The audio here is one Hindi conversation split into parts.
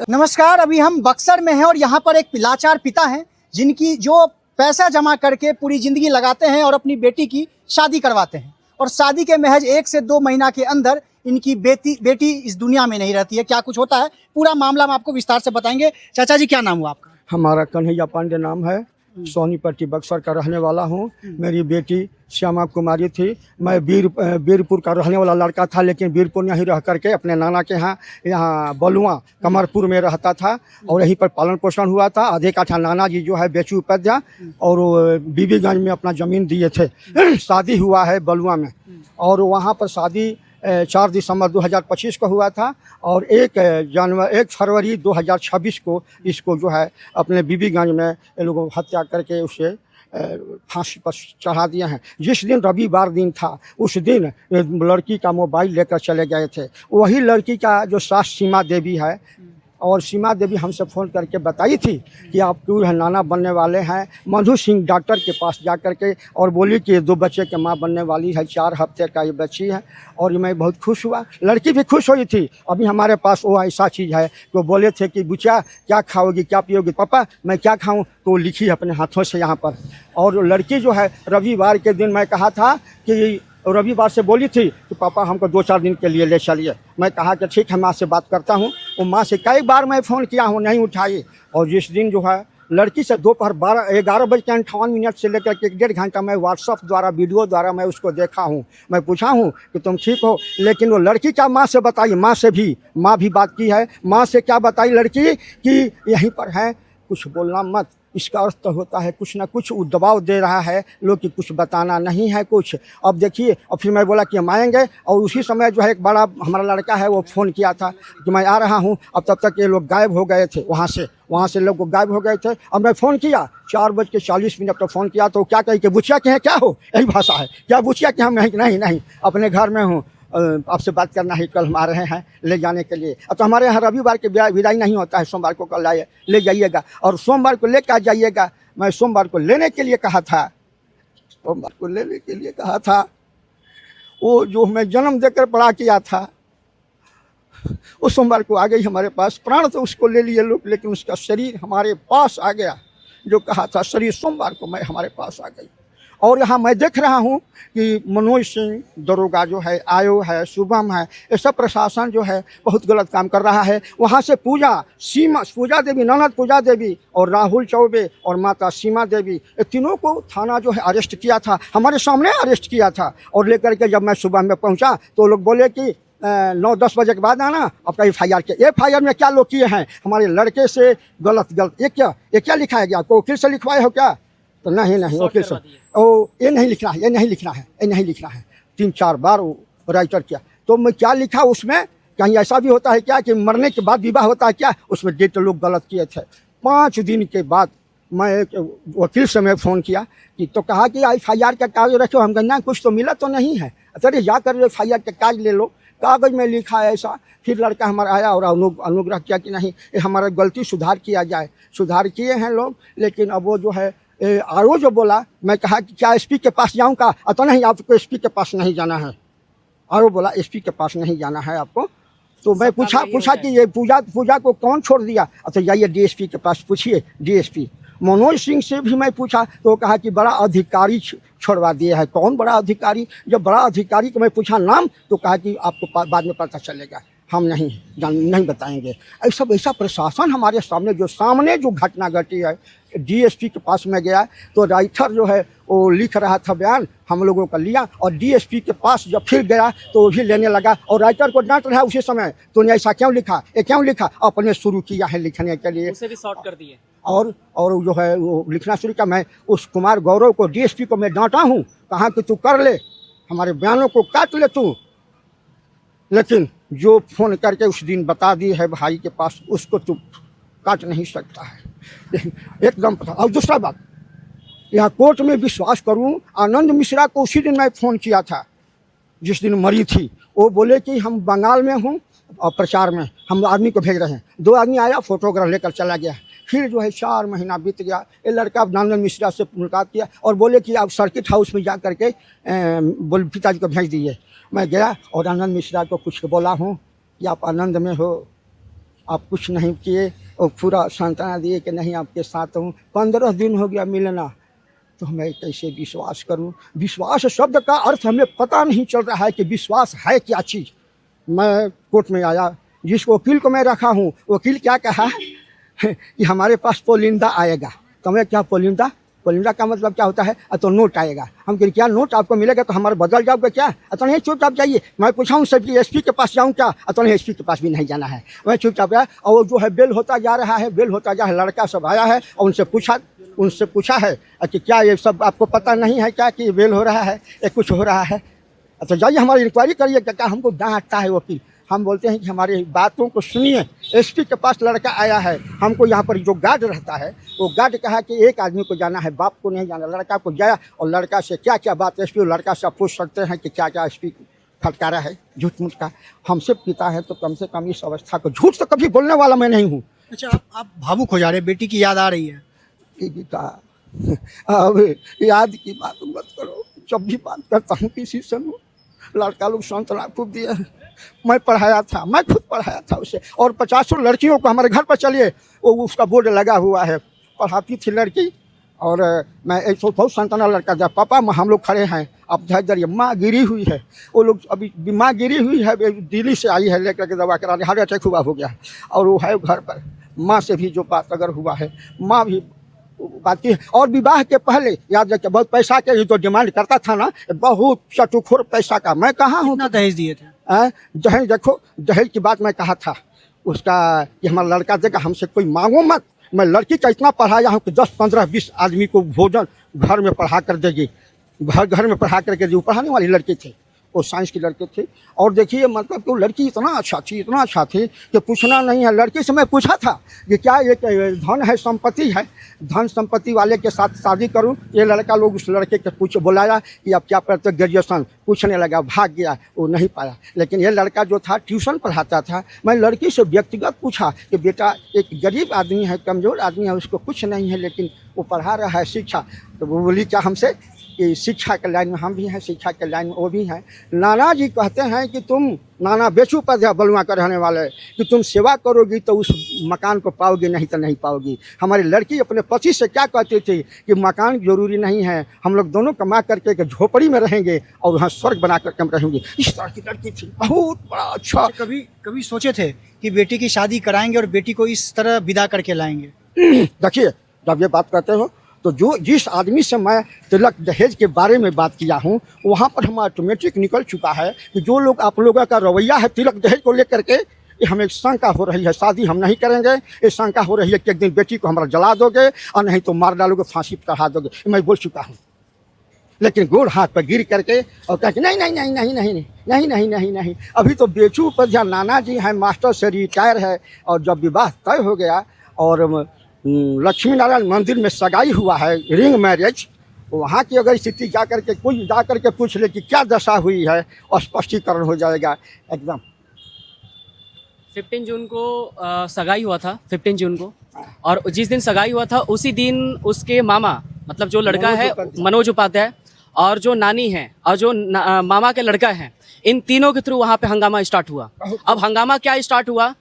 नमस्कार, अभी हम बक्सर में हैं और यहाँ पर एक लाचार पिता हैं जिनकी जो पैसा जमा करके पूरी ज़िंदगी लगाते हैं और अपनी बेटी की शादी करवाते हैं, और शादी के महज 1 से 2 महीना के अंदर इनकी बेटी इस दुनिया में नहीं रहती है। क्या कुछ होता है, पूरा मामला हम आपको विस्तार से बताएंगे। चाचा जी, क्या नाम हुआ आपका? हमारा कन्हैया पांडे नाम है, सोनीपट्टी बक्सर का रहने वाला हूँ। मेरी बेटी श्यामा कुमारी थी। मैं वीरपुर का रहने वाला लड़का था, लेकिन वीरपुर नहीं रह करके अपने नाना के यहाँ बलुआ कमरपुर में रहता था और यहीं पर पालन पोषण हुआ था। आधे काठा नाना जी जो है बेचू उपाध्याय और बीबीगंज में अपना ज़मीन दिए थे। शादी हुआ है बलुआ में, और वहाँ पर शादी 4 दिसंबर 2025 को हुआ था, और 1 फरवरी 2026 को इसको जो है अपने बीबीगंज में ये लोगों हत्या करके उसे फांसी पर चढ़ा दिए हैं। जिस दिन रविवार दिन था उस दिन लड़की का मोबाइल लेकर चले गए थे। वही लड़की का जो सास सीमा देवी है, और सीमा देवी हमसे फ़ोन करके बताई थी कि आप क्यों नाना बनने वाले हैं। मधु सिंह डॉक्टर के पास जा कर के और बोली कि 2 बच्चे के माँ बनने वाली है, 4 हफ्ते का ये बच्ची है। और मैं बहुत खुश हुआ, लड़की भी खुश हुई थी। अभी हमारे पास वो ऐसा चीज़ है कि बोले थे कि बुचिया क्या खाओगी, क्या पियोगी? पापा मैं क्या खाऊँ? तो लिखी अपने हाथों से यहाँ पर। और लड़की जो है रविवार के दिन मैं कहा था कि रविवार से बोली थी कि पापा हमको 2-4 दिन के लिए ले चलिए। मैं कहा कि ठीक है, माँ से बात करता हूँ। वो माँ से कई बार मैं फ़ोन किया हूँ, नहीं उठाई। और जिस दिन जो है लड़की से दोपहर 11:58 से लेकर के 1.5 घंटा मैं व्हाट्सअप द्वारा वीडियो द्वारा मैं उसको देखा हूँ। मैं पूछा हूँ कि तुम ठीक हो, लेकिन वो लड़की क्या माँ से बताई। माँ भी बात की है। माँ से क्या बताई लड़की कि यहीं पर है, कुछ बोलना मत। इसका अर्थ तो होता है कुछ ना कुछ वो दबाव दे रहा है लोग कि कुछ बताना नहीं है कुछ। अब देखिए, और फिर मैं बोला कि हम आएंगे, और उसी समय जो है एक बड़ा हमारा लड़का है वो फ़ोन किया था कि मैं आ रहा हूँ। अब तब तक ये लोग गायब हो गए थे, वहाँ से लोग गायब हो गए थे। अब मैं फ़ोन किया 4:40 पर फ़ोन किया तो क्या कही कि बुचिया के हैं क्या हो, यही भाषा है क्या बुचिया के हम? नहीं अपने घर में हूँ, आपसे बात करना है, कल हम आ रहे हैं ले जाने के लिए। अब तो हमारे यहाँ रविवार के विदाई नहीं होता है, सोमवार को कल ले जाइएगा और सोमवार को लेकर जाइएगा। मैं सोमवार को लेने के लिए कहा था, वो जो मैं जन्म देकर बड़ा किया था उस सोमवार को आ गई हमारे पास। प्राण तो उसको ले लिए लोग, लेकिन उसका शरीर हमारे पास आ गया। जो कहा था शरीर सोमवार को मैं हमारे पास आ गई। और यहाँ मैं देख रहा हूँ कि मनोज सिंह दरोगा जो है, आयो है, शुभम है, ये सब प्रशासन जो है बहुत गलत काम कर रहा है। वहाँ से पूजा देवी, ननद पूजा देवी और राहुल चौबे और माता सीमा देवी, ये तीनों को थाना जो है अरेस्ट किया था, हमारे सामने अरेस्ट किया था। और लेकर के जब मैं सुबह में पहुँचा तो लोग बोले कि 9-10 बजे के बाद आना, आपका FIR में क्या लोग किए हैं हमारे लड़के से गलत। ये क्या लिखाया गया? आपको वकील से लिखवाए हो क्या? तो नहीं वकील से ये नहीं लिखना है। 3-4 बार वो राइटर किया। तो मैं क्या लिखा उसमें? कहीं ऐसा भी होता है क्या कि मरने के बाद विवाह होता है क्या? उसमें डेट लोग गलत किए थे। 5 दिन के बाद मैं एक वकील से मैं फ़ोन किया कि तो कहा कि FIR का कागज रखो। हम कहना कुछ तो मिला तो नहीं है। अरे जाकर FIR का कागज ले लो, कागज़ में लिखा है ऐसा। फिर लड़का हमारा आया और अनुग्रह किया कि नहीं, ये हमारा गलती सुधार किया जाए। सुधार किए हैं लोग, लेकिन अब वो जो है आरो जो बोला, मैं कहा कि क्या SP के पास जाऊँ का? तो नहीं, आपको SP के पास नहीं जाना है। आरो बोला SP के पास नहीं जाना है आपको। तो मैं पूछा कि ये पूजा को कौन छोड़ दिया? तो जाइए DSP के पास पूछिए। DSP मनोज सिंह से भी मैं पूछा तो कहा कि बड़ा अधिकारी छोड़वा दिए है। कौन बड़ा अधिकारी? जब बड़ा अधिकारी को मैं पूछा नाम तो कहा कि आपको बाद में पता चलेगा, हम नहीं बताएंगे। ऐसा प्रशासन हमारे सामने जो घटना घटी है। DSP के पास में गया तो राइटर जो है वो लिख रहा था बयान, हम लोगों का लिया, और DSP के पास जब फिर गया तो वो भी लेने लगा और राइटर को डांट रहा उसी समय, तूने ऐसा क्यों लिखा? अपने शुरू किया है लिखने के लिए, उसे भी शॉर्ट कर दिए। और जो है वो लिखना शुरू किया। मैं उस कुमार गौरव को DSP को मैं डांटा हूँ, कहा कि तू कर ले, हमारे बयानों को काट ले तू। लेकिन जो फ़ोन करके उस दिन बता दी है भाई के पास, उसको तू काट नहीं सकता है, एकदम पता। और दूसरा बात, यहाँ कोर्ट में विश्वास करूँ, आनंद मिश्रा को उसी दिन मैं फ़ोन किया था जिस दिन मरी थी, वो बोले कि हम बंगाल में हूँ और प्रचार में हम आदमी को भेज रहे हैं। 2 आदमी आया, फोटोग्राफ लेकर चला गया। फिर जो है 4 महीना बीत गया। ये लड़का नंदन मिश्रा से मुलाकात किया और बोले कि आप सर्किट हाउस में जा करके बोल पिताजी को भेज दीजिए। मैं गया और आनंद मिश्रा को कुछ बोला हूँ कि आप आनंद में हो, आप कुछ नहीं किए, और पूरा सांत्वना दिए कि नहीं आपके साथ हूँ। 15 दिन हो गया मिलना, तो मैं कैसे विश्वास करूं? विश्वास शब्द का अर्थ हमें पता नहीं चल रहा है कि विश्वास है क्या चीज़। मैं कोर्ट में आया, जिस वकील को मैं रखा हूं, वकील क्या कहा कि हमारे पास पोलिंदा आएगा। तो मैं क्या पोलिंदा? पोलिंदा का मतलब क्या होता है? तो नोट आएगा। हम कह क्या नोट आपको मिलेगा तो हमारे बदल जाओगे क्या? तो नहीं, चुपचाप जाइए। मैं पूछा हूँ सर एसपी के पास जाऊँ क्या? तो नहीं, एसपी के पास भी नहीं जाना है। मैं चुपचाप गया और जो है बेल होता जा रहा है, बेल होता जा रहा है। लड़का सब आया है और उनसे पूछा है कि क्या ये सब आपको पता नहीं है क्या कि बेल हो रहा है, ये कुछ हो रहा है? तो जाइए हमारी इंक्वायरी करिए। क्या हमको डांटता है वकील। हम बोलते हैं कि हमारी बातों को सुनिए। एसपी के पास लड़का आया है, हमको यहाँ पर जो गार्ड रहता है वो गार्ड कहा कि एक आदमी को जाना है, बाप को नहीं जाना। लड़का को गया और लड़का से क्या क्या बात एसपी और लड़का से पूछ सकते हैं कि क्या क्या एसपी फटकारा है झूठ मूठ का। हमसे पिता है तो कम से कम इस अवस्था को, झूठ तो कभी बोलने वाला मैं नहीं हूँ। अच्छा, आप भावुक हो जा रहे हैं, बेटी की याद आ रही है। बेटा अब याद की बात मत करो। जब भी बात करता हूँ किसी से, लड़का लोग सांत्वना खूब दिए। मैं पढ़ाया था, मैं खुद पढ़ाया था उसे, और 50 लड़कियों को हमारे घर पर चलिए, वो उसका बोर्ड लगा हुआ है, पढ़ाती थी लड़की। और मैं एक बहुत सांत्वना लड़का था। पापा हम लोग खड़े हैं, अब धैर्य, माँ गिरी हुई है। वो लोग अभी माँ गिरी हुई है, दिल्ली से आई है लेकर के दवा कराने, हार्ट अटैक हुआ हो गया और वो है घर पर। माँ से भी जो बात अगर हुआ है, माँ भी बात की। और विवाह के पहले याद रखिए, बहुत पैसा के ही तो डिमांड करता था ना, बहुत चटुखोर पैसा का। मैं कहाँ हूँ? कितना दहेज दिए थे? दहेज देखो, दहेज की बात मैं कहा था उसका कि हमारा लड़का देगा, हमसे कोई मांगो मत। मैं लड़की का इतना पढ़ाया हूँ कि 10, 15, 20 आदमी को भोजन घर में पढ़ा कर देगी, घर में पढ़ा करके जो पढ़ाने वाली लड़की थी, वो साइंस की लड़की थी। और देखिए मतलब कि वो लड़की इतना अच्छा थी कि पूछना नहीं है। लड़की से मैं पूछा था कि क्या ये धन है, संपत्ति है, धन संपत्ति वाले के साथ शादी करूं? ये लड़का लोग उस लड़के के बुलाया कि आप क्या पढ़ते, ग्रेजुएशन, पूछने लगा, भाग गया, वो नहीं पाया। लेकिन ये लड़का जो था ट्यूशन पढ़ाता था। मैं लड़की से व्यक्तिगत पूछा कि बेटा एक गरीब आदमी है, कमज़ोर आदमी है, उसको कुछ नहीं है लेकिन वो पढ़ा रहा है शिक्षा। तो वो बोली क्या हमसे कि शिक्षा के लाइन में हम भी हैं, शिक्षा के लाइन में वो भी हैं। नाना जी कहते हैं कि तुम, नाना बेचूपध्याय बलुआ का रहने वाले, कि तुम सेवा करोगी तो उस मकान को पाओगी, नहीं तो नहीं पाओगी। हमारी लड़की अपने पति से क्या कहती थी कि मकान जरूरी नहीं है, हम लोग दोनों कमा करके एक झोपड़ी में रहेंगे और वहाँ स्वर्ग बना करके हम रहेंगे। इस तरह की लड़की थी, बहुत बड़ा अच्छा। कभी सोचे थे कि बेटी की शादी कराएंगे और बेटी को इस तरह विदा करके लाएंगे? देखिए, जब ये बात करते हो तो जिस आदमी से मैं तिलक दहेज के बारे में बात किया हूँ, वहाँ पर हम ऑटोमेटिक निकल चुका है कि जो लोग आप लोगों का रवैया है तिलक दहेज को लेकर के, ये हमें शंका हो रही है, शादी हम नहीं करेंगे। ये शंका हो रही है कि एक दिन बेटी को हमारा जला दोगे और नहीं तो मार डालोगे, फांसी पर चढ़ा दोगे। मैं बोल चुका हूँ। लेकिन गोड़ हाथ पर गिर करके और कहा कि नहीं नहीं नहीं नहीं नहीं नहीं नहीं नहीं नहीं। अभी तो बेचूपध्याय नाना जी हैं, मास्टर से रिटायर है, और जब विवाह तय हो गया और लक्ष्मी नारायण मंदिर में सगाई हुआ है, रिंग मैरिज, वहाँ की अगर स्थिति कोई जा करके पूछ ले कि क्या दशा हुई है, स्पष्टीकरण हो जाएगा एकदम। 15 जून को सगाई हुआ था, 15 जून को, और जिस दिन सगाई हुआ था उसी दिन उसके मामा, मतलब जो लड़का है मनोज उपाध्याय, और जो नानी है और जो मामा के लड़का है, इन तीनों के थ्रू वहाँ पे हंगामा स्टार्ट हुआ। अब हंगामा क्या स्टार्ट हुआ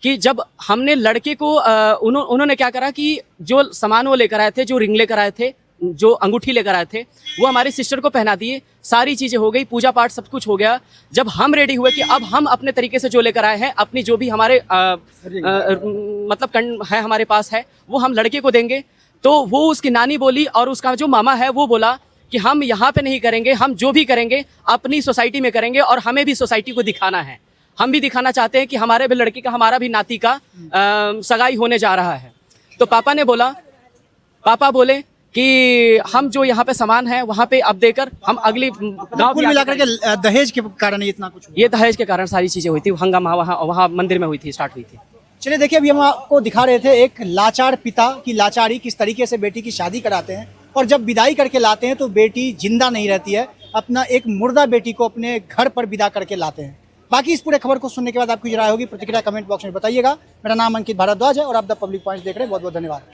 कि जब हमने लड़के को उन्होंने क्या करा कि जो सामान वो लेकर आए थे, जो रिंग लेकर आए थे, जो अंगूठी लेकर आए थे, वो हमारी सिस्टर को पहना दिए। सारी चीज़ें हो गई, पूजा पाठ सब कुछ हो गया। जब हम रेडी हुए कि अब हम अपने तरीके से जो लेकर आए हैं, अपनी जो भी हमारे मतलब है हमारे पास है, वो हम लड़के को देंगे, तो वो उसकी नानी बोली और उसका जो मामा है वो बोला कि हम यहाँ पे नहीं करेंगे, हम जो भी करेंगे अपनी सोसाइटी में करेंगे, और हमें भी सोसाइटी को दिखाना है। हम भी दिखाना चाहते हैं कि हमारे भी लड़की का, हमारा भी नाती का सगाई होने जा रहा है। तो पापा बोले कि हम जो यहाँ पे सामान है वहाँ पे अब देकर हम अगली गाँव कुल मिलाकर के दहेज के कारण इतना कुछ हुआ। ये दहेज के कारण सारी चीजें हुई थी, हंगामा वहाँ मंदिर में हुई थी, स्टार्ट हुई थी। चलिए देखिए, अभी हम आपको दिखा रहे थे एक लाचार पिता की लाचारी, किस तरीके से बेटी की शादी कराते हैं और जब विदाई करके लाते हैं तो बेटी जिंदा नहीं रहती है, अपना एक मुर्दा बेटी को अपने घर पर विदा करके लाते हैं। बाकी इस पूरे खबर को सुनने के बाद आपकी जो राय होगी, प्रतिक्रिया कमेंट बॉक्स में बताइएगा। मेरा नाम अंकित भारद्वाज है और आप द पब्लिक पॉइंट देख रहे हैं। बहुत बहुत धन्यवाद।